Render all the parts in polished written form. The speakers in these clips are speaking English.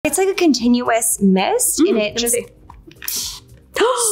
It's like a continuous mist and it just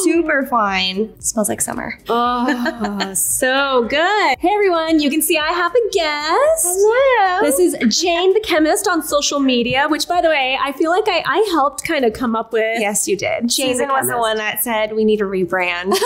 super fine. Smells like summer. Oh, so good. Hey everyone, you can see I have a guest. Hello. This is Jane the chemist on social media, which by the way, I feel like I helped kind of come up with. Yes, you did. Jason was the one that said we need to rebrand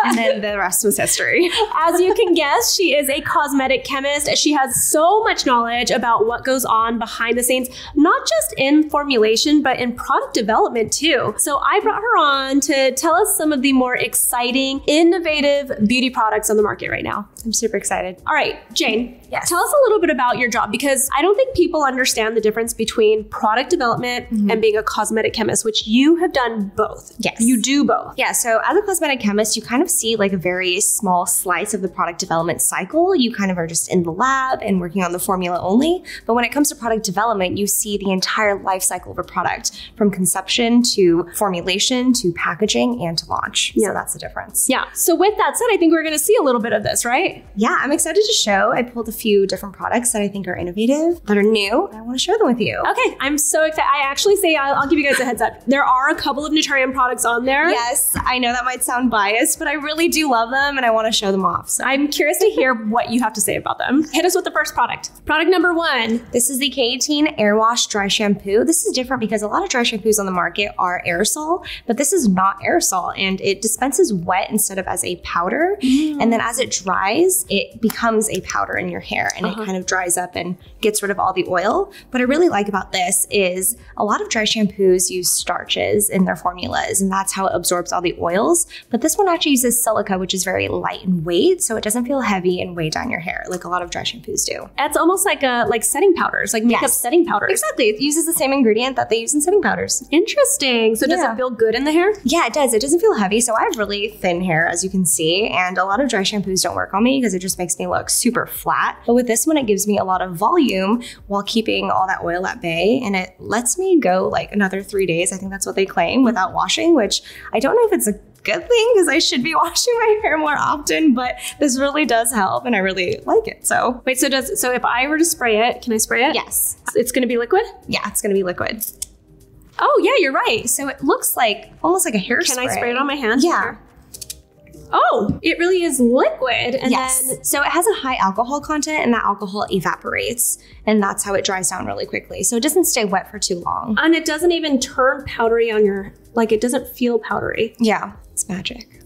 and then the rest was history. As you can guess, she is a cosmetic chemist. She has so much knowledge about what goes on behind the scenes, not just in formulation, but in product development too. So I brought her on to tell us some of the more exciting, innovative beauty products on the market right now. I'm super excited. All right, Jane, yes. Tell us a little bit about your job, because I don't think people understand the difference between product development and being a cosmetic chemist, which you have done both. Yes. You do both. Yeah, so as a cosmetic chemist, you kind of see like a very small slice of the product development cycle. You kind of are just in the lab and working on the formula only. But when it comes to product development, you see the entire life cycle of a product, from conception to formulation to packaging and to launch. Yeah. So that's the difference. Yeah. So with that said, I think we're going to see a little bit of this, right? Yeah, I'm excited to show. I pulled a few different products that I think are innovative, that are new, and I want to share them with you. Okay, I'm so excited. I actually say, I'll give you guys a heads up. There are a couple of NATURIUM products on there. Yes, I know that might sound biased, but I really do love them and I want to show them off. So I'm curious to hear what you have to say about them. Hit us with the first product. Product number 1. This is the K18 Air Wash Dry Shampoo. This is different because a lot of dry shampoos on the market are aerosol, but this is not aerosol, and it dispenses wet instead of as a powder. And then as it dries, it becomes a powder in your hair, and it kind of dries up and gets rid of all the oil. What I really like about this is a lot of dry shampoos use starches in their formulas, and that's how it absorbs all the oils. But this one actually uses silica, which is very light in weight, so it doesn't feel heavy and weigh down your hair like a lot of dry shampoos do. It's almost like setting powders, like makeup setting powders. Exactly. It uses the same ingredient that they use in setting powders. Interesting. So does it feel good in the hair? Yeah, it does. It doesn't feel heavy. So I have really thin hair, as you can see, and a lot of dry shampoos don't work on me because it just makes me look super flat. But with this one, it gives me a lot of volume while keeping all that oil at bay, and it lets me go like another 3 days. I think that's what they claim, without washing, which I don't know if it's a good thing because I should be washing my hair more often, but this really does help and I really like it. So wait, so if I were to spray it, can I spray it? Yes. It's going to be liquid? Yeah, it's going to be liquid. Oh yeah, you're right. So it looks like almost like a hairspray. Can I spray it on my hand? Yeah. Oh, it really is liquid. And then, so it has a high alcohol content, and that alcohol evaporates, and that's how it dries down really quickly. So it doesn't stay wet for too long. And it doesn't even turn powdery on your, like it doesn't feel powdery. Yeah, it's magic.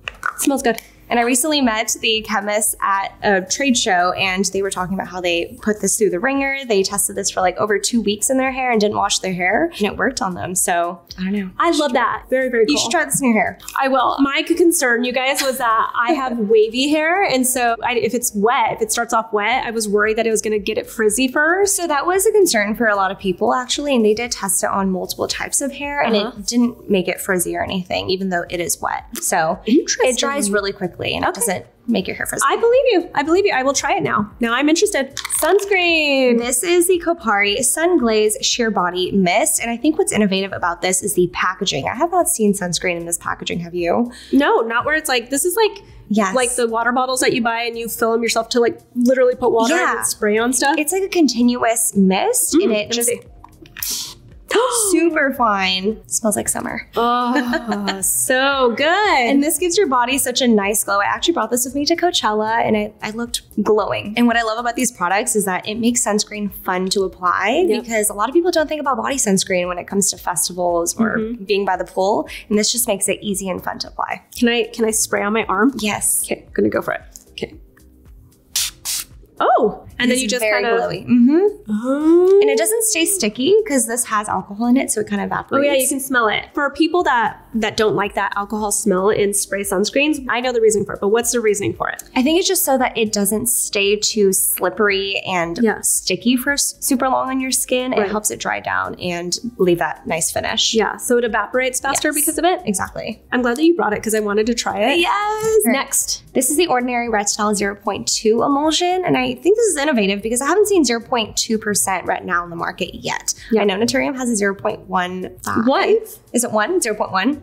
It smells good. And I recently met the chemists at a trade show, and they were talking about how they put this through the ringer. They tested this for like over 2 weeks in their hair and didn't wash their hair, and it worked on them. So I don't know. I love that. Very, very cool. You should try this in your hair. I will. My concern, you guys, was that I have wavy hair. And so if it's wet, if it starts off wet, I was worried that it was going to get it frizzy first. So that was a concern for a lot of people, actually. And they did test it on multiple types of hair, and it didn't make it frizzy or anything, even though it is wet. So it dries really quickly, and it doesn't make your hair frizzy. I believe you. I believe you. I will try it now. Now I'm interested. Sunscreen. This is the Kopari Sun Glaze Sheer Body Mist. And I think what's innovative about this is the packaging. I have not seen sunscreen in this packaging. Have you? No, not where it's like, this is like, like the water bottles that you buy and you fill them yourself to like literally put water in and spray on stuff. It's like a continuous mist, and it just super fine. Smells like summer. Oh, so good. And this gives your body such a nice glow. I actually brought this with me to Coachella, and I looked glowing. And what I love about these products is that it makes sunscreen fun to apply, because a lot of people don't think about body sunscreen when it comes to festivals or being by the pool. And this just makes it easy and fun to apply. Can I spray on my arm? Yes. Okay, I'm gonna go for it. Okay. Oh, and then you just kind of glowy. And it doesn't stay sticky because this has alcohol in it, so it kind of evaporates. Oh yeah, you can smell it. For people that don't like that alcohol smell in spray sunscreens, I know the reason for it, but what's the reasoning for it? I think it's just so that it doesn't stay too slippery and sticky for super long on your skin. It helps it dry down and leave that nice finish. Yeah, so it evaporates faster because of it? Exactly. I'm glad that you brought it because I wanted to try it. Yes! Next. This is the Ordinary Retinol 0.2 emulsion, and I think this is innovative because I haven't seen 0.2% retinol in the market yet. I know NATURIUM has a 0.15. What? Is it 1? 0.1?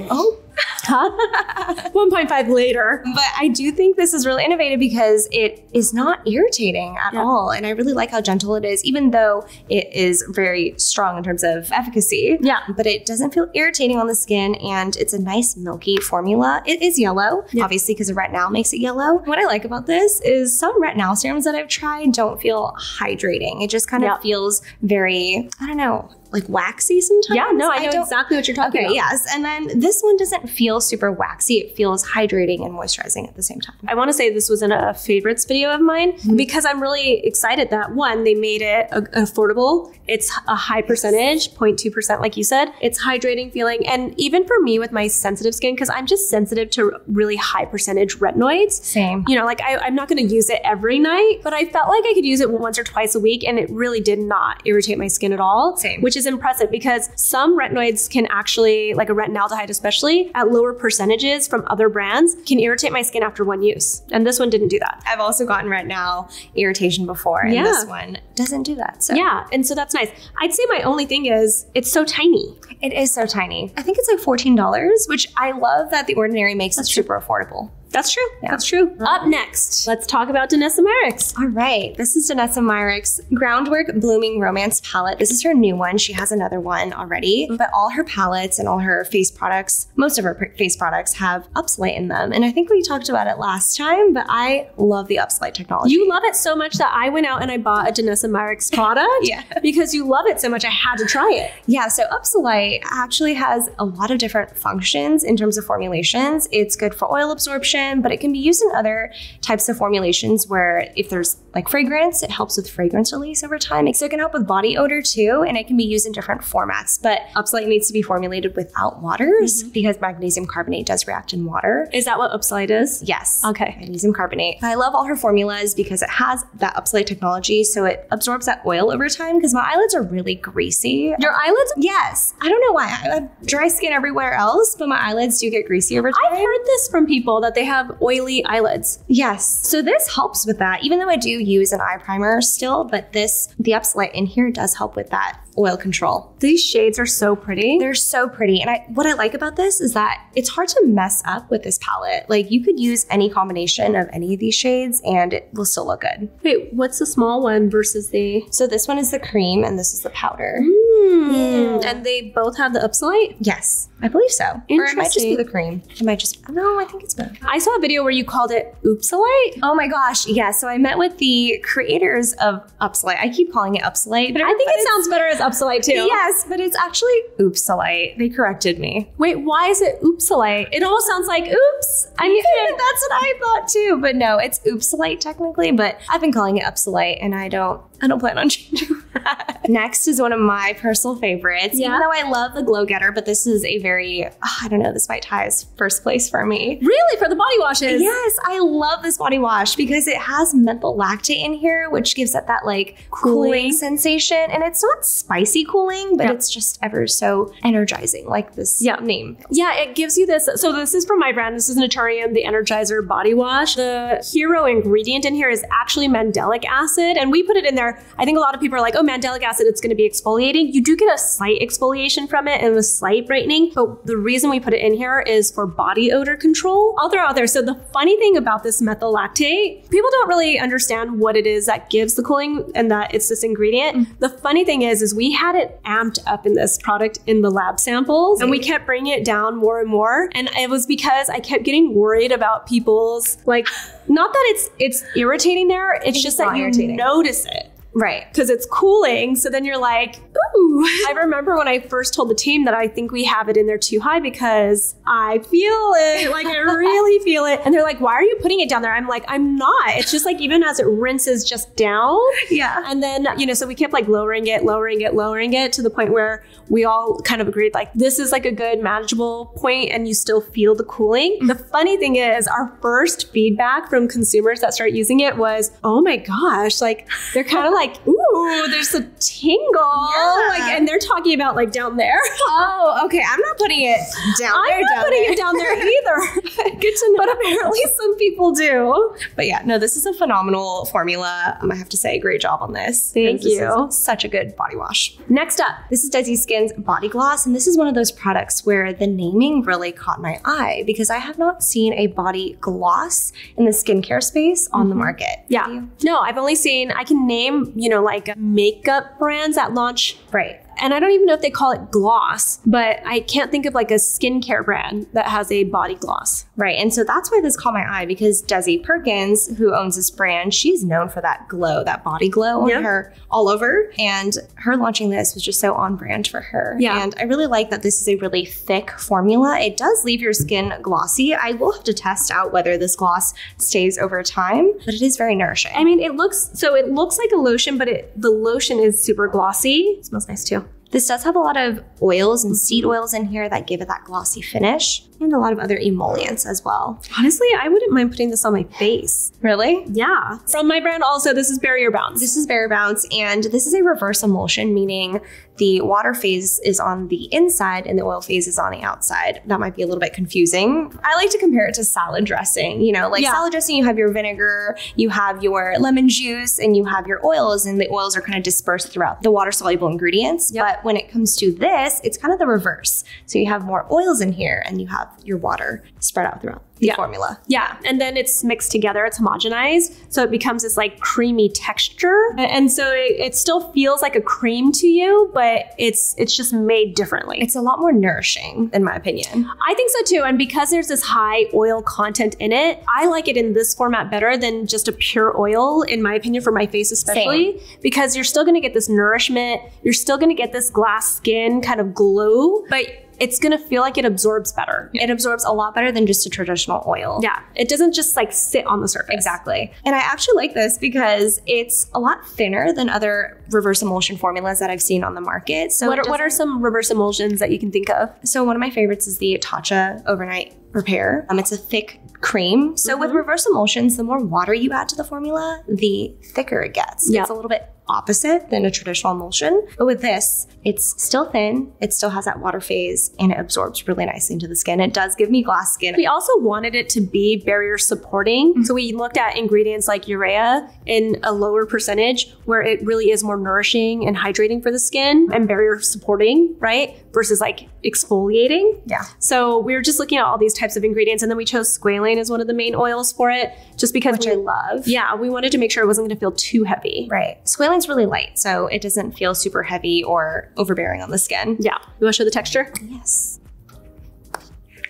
Oh, 1.5 later. But I do think this is really innovative because it is not irritating at all. And I really like how gentle it is, even though it is very strong in terms of efficacy. Yeah. But it doesn't feel irritating on the skin, and it's a nice milky formula. It is yellow, obviously, because the retinol makes it yellow. What I like about this is some retinol serums that I've tried don't feel hydrating. It just kind of feels very, I don't know, like waxy sometimes. Yeah, no, I know exactly what you're talking about. Okay, yes. And then this one doesn't feel super waxy. It feels hydrating and moisturizing at the same time. I want to say this was in a favorites video of mine because I'm really excited that one, they made it affordable. It's a high percentage, 0.2%, like you said. It's hydrating feeling. And even for me with my sensitive skin, because I'm just sensitive to really high percentage retinoids. Same. You know, like I'm not going to use it every night, but I felt like I could use it once or twice a week, and it really did not irritate my skin at all. Same. Which is impressive because some retinoids can actually, like a retinaldehyde especially, at lower percentages from other brands, can irritate my skin after one use. And this one didn't do that. I've also gotten retinol irritation before, and this one doesn't do that. So. Yeah, and so that's nice. I'd say my only thing is it's so tiny. It is so tiny. I think it's like $14, which I love that The Ordinary makes it super affordable. That's true. Yeah. That's true. Up next, let's talk about Danessa Myricks. All right. This is Danessa Myricks' Groundwork Blooming Romance Palette. This is her new one. She has another one already, but all her palettes and all her face products, most of her face products have Upslite in them. And I think we talked about it last time, but I love the Upslite technology. You love it so much that I went out and I bought a Danessa Myricks product because you love it so much. I had to try it. Yeah. So Upslite actually has a lot of different functions in terms of formulations. It's good for oil absorption, but it can be used in other types of formulations where if there's like fragrance, it helps with fragrance release over time. So it can help with body odor too, and it can be used in different formats. But Upslite needs to be formulated without waters because magnesium carbonate does react in water. Is that what Upslite is? Yes. Okay. Magnesium carbonate. But I love all her formulas because it has that Upslite technology, so it absorbs that oil over time because my eyelids are really greasy. Your eyelids? Yes. I don't know why. I have dry skin everywhere else, but my eyelids do get greasy over time. I've heard this from people that they have oily eyelids. Yes. So this helps with that, even though I do use an eye primer still, but the Upslite in here does help with that oil control. These shades are so pretty. They're so pretty. And what I like about this is that it's hard to mess up with this palette. Like you could use any combination of any of these shades and it will still look good. Wait, what's the small one versus the... So this one is the cream and this is the powder. And they both have the Upslite? Yes, I believe so. Or it might just be the cream. It might just, no, I think it's both. I saw a video where you called it Oopsalite. Oh my gosh, yeah. So I met with the creators of Upslite. I keep calling it Upslite, but I think it sounds better as Upsalite too. Yes, but it's actually Oopsalite. They corrected me. Wait, why is it Oopsalite? It almost sounds like oops. I mean, that's what I thought too, but no, it's Oopsalite technically, but I've been calling it Upsalite and I don't plan on changing that. Next is one of my personal favorites, even though I love the Glow Getter, but this is a very, I don't know, this might tie as first place for me. Really? For the body washes? Yes, I love this body wash because it has menthol lactate in here, which gives it that like cooling sensation. And it's not spicy cooling, but it's just ever so energizing, like this name. Yeah, it gives you this. So this is from my brand. This is NATURIUM, the Energizer Body Wash. The hero ingredient in here is actually mandelic acid. And we put it in there. I think a lot of people are like, oh, mandelic acid, it's going to be exfoliating. You do get a slight exfoliation from it and a slight brightening. But the reason we put it in here is for body odor control. I'll throw out there. So the funny thing about this methyl lactate, people don't really understand what it is that gives the cooling and that it's this ingredient. The funny thing is we had it amped up in this product in the lab samples and we kept bringing it down more and more. And it was because I kept getting worried about people's like, not that it's irritating there. It's just that you notice it. Right. Because it's cooling. So then you're like, ooh. I remember when I first told the team that I think we have it in there too high because I feel it. Like I really feel it. And they're like, why are you putting it down there? I'm like, I'm not. It's just like even as it rinses just down. Yeah. And then, so we kept like lowering it to the point where we all kind of agreed like this is like a good manageable point and you still feel the cooling. The funny thing is our first feedback from consumers that start using it was, oh my gosh, like they're kind of like, ooh, Ooh, there's a tingle. Yeah. And they're talking about like down there. Oh, okay. I'm not putting it down there. I'm not putting it down there either. Good to know. But apparently some people do. But yeah, no, this is a phenomenal formula. I have to say, great job on this. Thank you. This is such a good body wash. Next up. This is Dezi Skin's body gloss, and this is one of those products where the naming really caught my eye because I have not seen a body gloss in the skincare space on the market. Yeah. Have you? No, I've only seen, I can name, like makeup brands that launch. Right. And I don't even know if they call it gloss, but I can't think of like a skincare brand that has a body gloss. Right. And so that's why this caught my eye because Desi Perkins, who owns this brand, she's known for that glow, that body glow on her all over. And her launching this was just so on brand for her. Yeah. And I really like that this is a really thick formula. It does leave your skin glossy. I will have to test out whether this gloss stays over time, but it is very nourishing. I mean, it looks like a lotion, but the lotion is super glossy. It smells nice too. This does have a lot of oils and seed oils in here that give it that glossy finish and a lot of other emollients as well. Honestly, I wouldn't mind putting this on my face. Really? Yeah. From my brand also, this is Barrier Bounce. This is Barrier Bounce, and this is a reverse emulsion, meaning the water phase is on the inside and the oil phase is on the outside. That might be a little bit confusing. I like to compare it to salad dressing. Salad dressing, you have your vinegar, you have your lemon juice, and you have your oils, and the oils are kind of dispersed throughout the water-soluble ingredients. Yep. But when it comes to this, it's kind of the reverse. So you have more oils in here, and you have your water spread out throughout the formula. Yeah, and then it's mixed together, it's homogenized, so it becomes this like creamy texture. And so it still feels like a cream to you, but it's just made differently. It's a lot more nourishing, in my opinion. I think so too, and because there's this high oil content in it, I like it in this format better than just a pure oil, in my opinion, for my face especially. Same. Because you're still gonna get this nourishment, you're still gonna get this glass skin kind of glow, but it's going to feel like it absorbs better. It absorbs a lot better than just a traditional oil. Yeah. It doesn't just like sit on the surface. Exactly. And I actually like this because it's a lot thinner than other reverse emulsion formulas that I've seen on the market. So what are some reverse emulsions that you can think of? So one of my favorites is the Tatcha Overnight Repair. It's a thick cream. So with reverse emulsions, the more water you add to the formula, the thicker it gets. Yeah. It's a little bit opposite than a traditional emulsion. But with this, it's still thin, it still has that water phase, and it absorbs really nicely into the skin. It does give me glass skin. We also wanted it to be barrier supporting. So we looked at ingredients like urea in a lower percentage where it really is more nourishing and hydrating for the skin and barrier supporting, right? Versus like exfoliating. Yeah. So we were just looking at all these types of ingredients, and then we chose squalane as one of the main oils for it, just because I love. Yeah, we wanted to make sure it wasn't going to feel too heavy. Right. Squalane's really light, so it doesn't feel super heavy or overbearing on the skin. Yeah. You want to show the texture? Yes.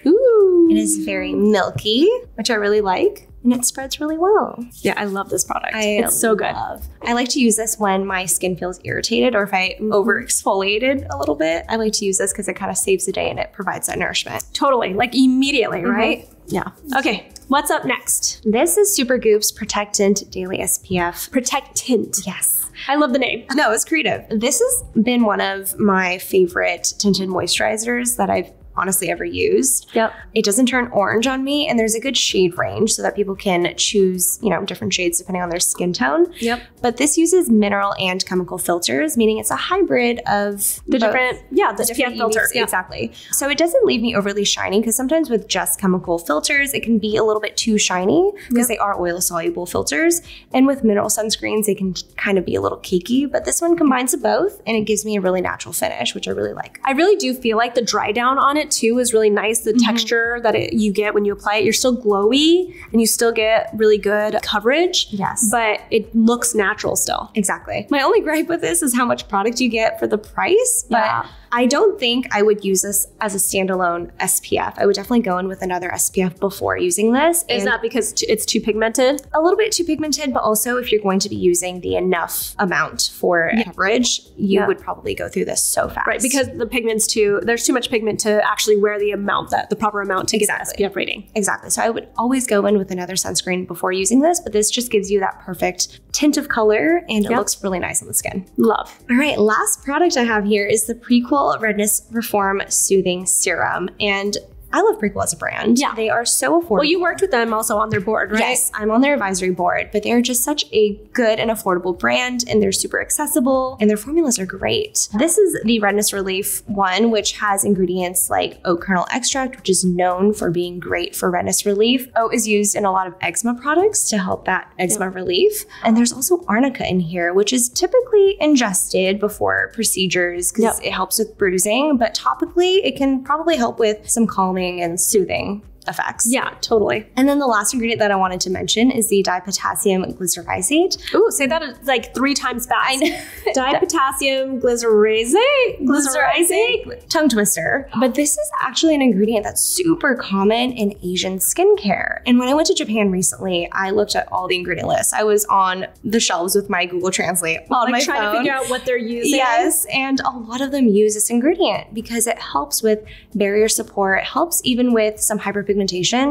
Ooh. It is very milky, which I really like. And it spreads really well. Yeah, I love this product. It's so good. I like to use this when my skin feels irritated or if I over exfoliated a little bit. I like to use this because it kind of saves the day and it provides that nourishment. Totally, like immediately, right? Yeah. Okay, what's up next? This is Supergoop's Protectant Daily SPF. Protectant. Yes. I love the name. No, it's creative. This has been one of my favorite tinted moisturizers that I've honestly ever used. Yep. It doesn't turn orange on me, and there's a good shade range so that people can choose, different shades depending on their skin tone. Yep. But this uses mineral and chemical filters, meaning it's a hybrid of the different SPF filters. Yeah. Exactly. So it doesn't leave me overly shiny because sometimes with just chemical filters, it can be a little bit too shiny because they are oil soluble filters. And with mineral sunscreens, they can kind of be a little cakey, but this one combines of both and it gives me a really natural finish, which I really like. I really do feel like the dry down on it too is really nice. The texture that you get when you apply it, you're still glowy and you still get really good coverage. Yes. But it looks natural still. Exactly. My only gripe with this is how much product you get for the price, but I don't think I would use this as a standalone SPF. I would definitely go in with another SPF before using this. Is that because it's too pigmented? A little bit too pigmented, but also if you're going to be using the enough amount for coverage, you would probably go through this so fast. Right, because the pigments there's too much pigment to actually wear the proper amount to get the SPF rating. Exactly. So I would always go in with another sunscreen before using this, but this just gives you that perfect tint of color and it looks really nice on the skin. Love. All right, last product I have here is the Prequel Redness Reform Soothing Serum. And I love Prequel as a brand. Yeah. They are so affordable. Well, you worked with them also on their board, right? Yes, I'm on their advisory board, but they're just such a good and affordable brand, and they're super accessible, and their formulas are great. This is the redness relief one, which has ingredients like oat kernel extract, which is known for being great for redness relief. Oat is used in a lot of eczema products to help that eczema relief. And there's also arnica in here, which is typically ingested before procedures because it helps with bruising, but topically it can probably help with some calming and soothing effects. Yeah, totally. And then the last ingredient that I wanted to mention is the dipotassium glycyrrhizate. Ooh, say that like 3 times fast. Dipotassium glycyrrhizate. Tongue twister. But this is actually an ingredient that's super common in Asian skincare. And when I went to Japan recently, I looked at all the ingredient lists. I was on the shelves with my Google Translate on my trying phone. to figure out what they're using. Yes, and a lot of them use this ingredient because it helps with barrier support. It helps even with some hyperpigmentation,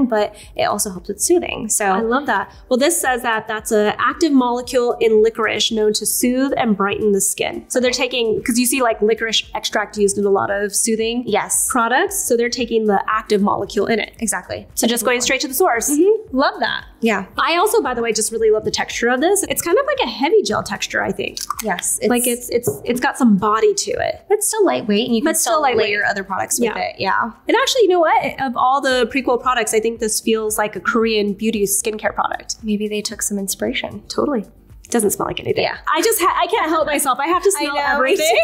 but it also helps with soothing. So I love that. Well, this says that that's an active molecule in licorice known to soothe and brighten the skin. So they're taking, because you see like licorice extract used in a lot of soothing products. So they're taking the active molecule in it. Exactly. So just going straight to the source. Love that. Yeah. I also, by the way, just really love the texture of this. It's kind of like a heavy gel texture, I think. Yes. It's got some body to it. It's still lightweight, and you can still layer other products with it. Yeah. And actually, you know what? Of all the Prequel products, I think this feels like a Korean beauty skincare product. Maybe they took some inspiration. Totally. It doesn't smell like anything. Yeah. I can't help myself. I have to smell everything.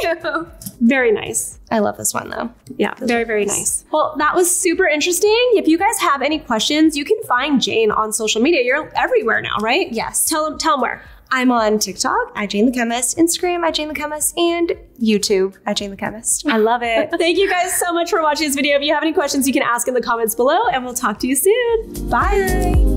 Very nice. I love this one though. Yeah, very, very nice. Well, that was super interesting. If you guys have any questions, you can find Jane on social media. You're everywhere now, right? Yes. Tell them where. I'm on TikTok at Jane the Chemist, Instagram at Jane the Chemist, and YouTube at Jane the Chemist. I love it. Thank you guys so much for watching this video. If you have any questions, you can ask in the comments below, and we'll talk to you soon. Bye.